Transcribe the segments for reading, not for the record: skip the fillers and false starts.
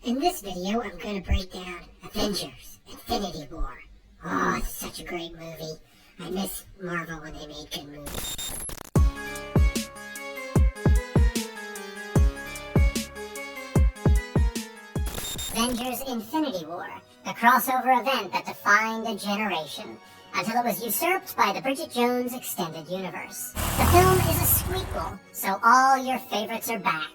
In this video, I'm going to break down Avengers Infinity War. Oh, it's such a great movie. I miss Marvel when they made good movies. Avengers Infinity War, the crossover event that defined a generation, until it was usurped by the Bridget Jones Extended Universe. The film is a squeakquel, so all your favorites are back.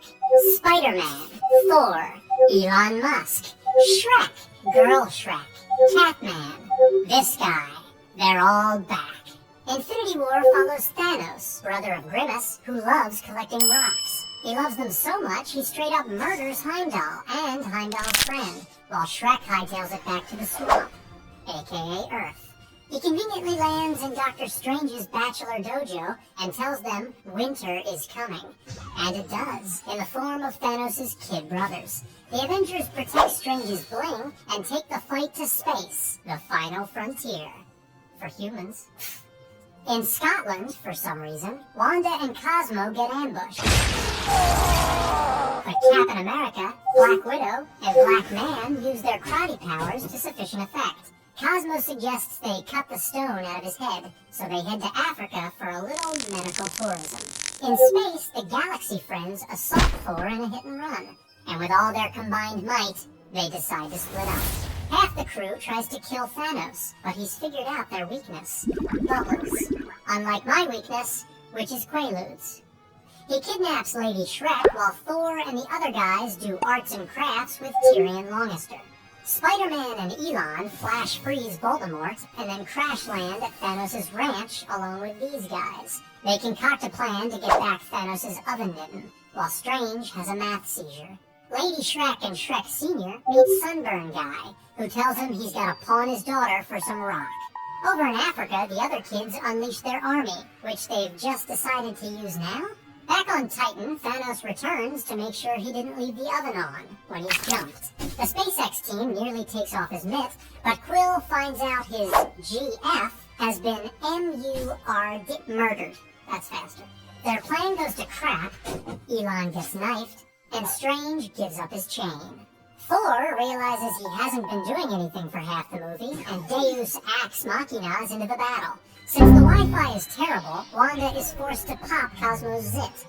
Spider-Man, Thor, Elon Musk, Shrek, Girl Shrek, Catman, this guy, they're all back. Infinity War follows Thanos, brother of Grimace, who loves collecting rocks. He loves them so much he straight up murders Heimdall and Heimdall's friend, while Shrek hightails it back to the swamp, aka Earth. He conveniently lands in Doctor Strange's bachelor dojo and tells them winter is coming. And it does, in the form of Thanos' kid brothers. The Avengers protect Strange's bling and take the fight to space, the final frontier. For humans. In Scotland, for some reason, Wanda and Cosmo get ambushed. But Captain America, Black Widow, and Black Man use their karate powers to sufficient effect. Cosmo suggests they cut the stone out of his head, so they head to Africa for a little medical tourism. In space, the Galaxy Friends assault Thor in a hit and run, and with all their combined might, they decide to split up. Half the crew tries to kill Thanos, but he's figured out their weakness, bubbles. Unlike my weakness, which is Quaaludes. He kidnaps Lady Shrek while Thor and the other guys do arts and crafts with Tyrion Lannister. Spider-Man and Elon flash freeze Voldemort and then crash land at Thanos' ranch along with these guys. They concoct a plan to get back Thanos' oven mitten, while Strange has a math seizure. Lady Shrek and Shrek Sr. meet Sunburn Guy, who tells him he's got to pawn his daughter for some rock. Over in Africa, the other kids unleash their army, which they've just decided to use now. Back on Titan, Thanos returns to make sure he didn't leave the oven on when he's jumped. The SpaceX team nearly takes off his mitt, but Quill finds out his GF has been murdered. That's faster. Their plan goes to crap, Elon gets knifed, and Strange gives up his chain. Thor realizes he hasn't been doing anything for half the movie, and Deus Ex Machinas into the battle. Since the Wi-Fi is terrible, Wanda is forced to pop Cosmo's zit.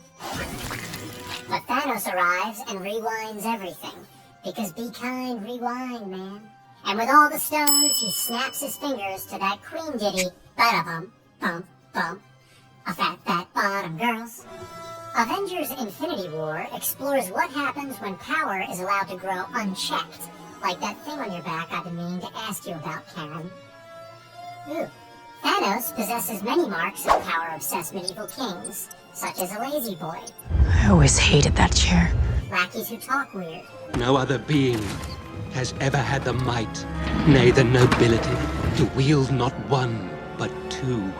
But Thanos arrives and rewinds everything. Because be kind, rewind, man. And with all the stones, he snaps his fingers to that Queen ditty, ba-da-bum, bum, bum. A fat, fat bottom, girls. Avengers Infinity War explores what happens when power is allowed to grow unchecked. Like that thing on your back I've been meaning to ask you about, Karen. Ooh. Thanos possesses many marks of power-obsessed medieval kings, such as a lazy boy. I always hated that chair. Lackeys who talk weird. No other being has ever had the might, nay the nobility, to wield not one, but two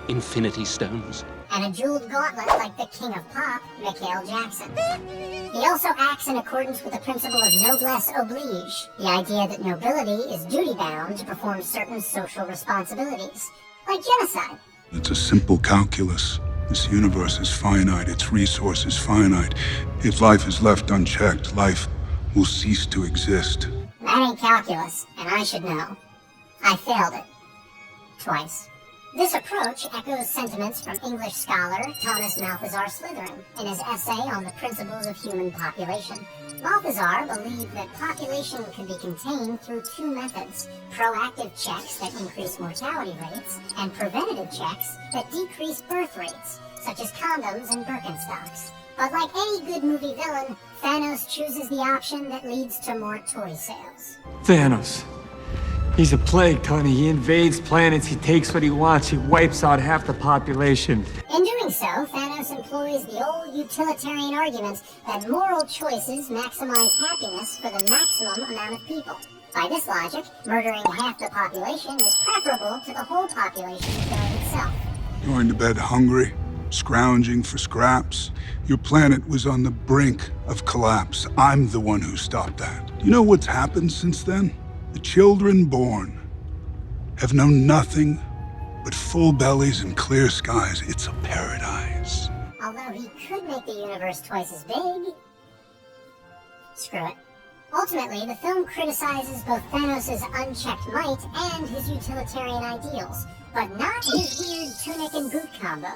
Infinity Stones. And a jeweled gauntlet like the King of Pop, Michael Jackson. He also acts in accordance with the principle of noblesse oblige, the idea that nobility is duty-bound to perform certain social responsibilities, like genocide. It's a simple calculus. This universe is finite, its resources finite. If life is left unchecked, life will cease to exist. That ain't calculus, and I should know. I failed it. Twice. This approach echoes sentiments from English scholar Thomas Malthazar Slytherin in his essay on the principles of human population. Malthazar believed that population could be contained through two methods: proactive checks that increase mortality rates, and preventative checks that decrease birth rates, such as condoms and Birkenstocks. But like any good movie villain, Thanos chooses the option that leads to more toy sales. Thanos. He's a plague, Tony. He invades planets, he takes what he wants, he wipes out half the population. In doing so, Thanos employs the old utilitarian argument that moral choices maximize happiness for the maximum amount of people. By this logic, murdering half the population is preferable to the whole population killing itself. Going to bed hungry, scrounging for scraps. Your planet was on the brink of collapse. I'm the one who stopped that. You know what's happened since then? The children born have known nothing but full bellies and clear skies. It's a paradise. Although he could make the universe twice as big. Screw it. Ultimately, the film criticizes both Thanos' unchecked might and his utilitarian ideals, but not his weird tunic and boot combo.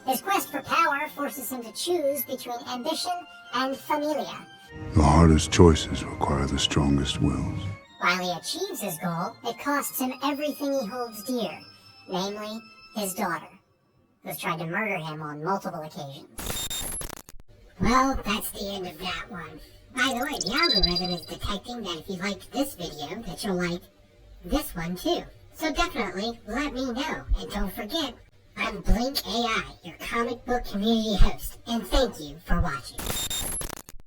His quest for power forces him to choose between ambition and familia. The hardest choices require the strongest wills. While he achieves his goal, it costs him everything he holds dear, namely his daughter, who's tried to murder him on multiple occasions. Well, that's the end of that one. By the way, the algorithm is detecting that if you liked this video, that you'll like this one too. So definitely let me know. And don't forget, I'm JINK A.I, your comic book community host, and thank you for watching.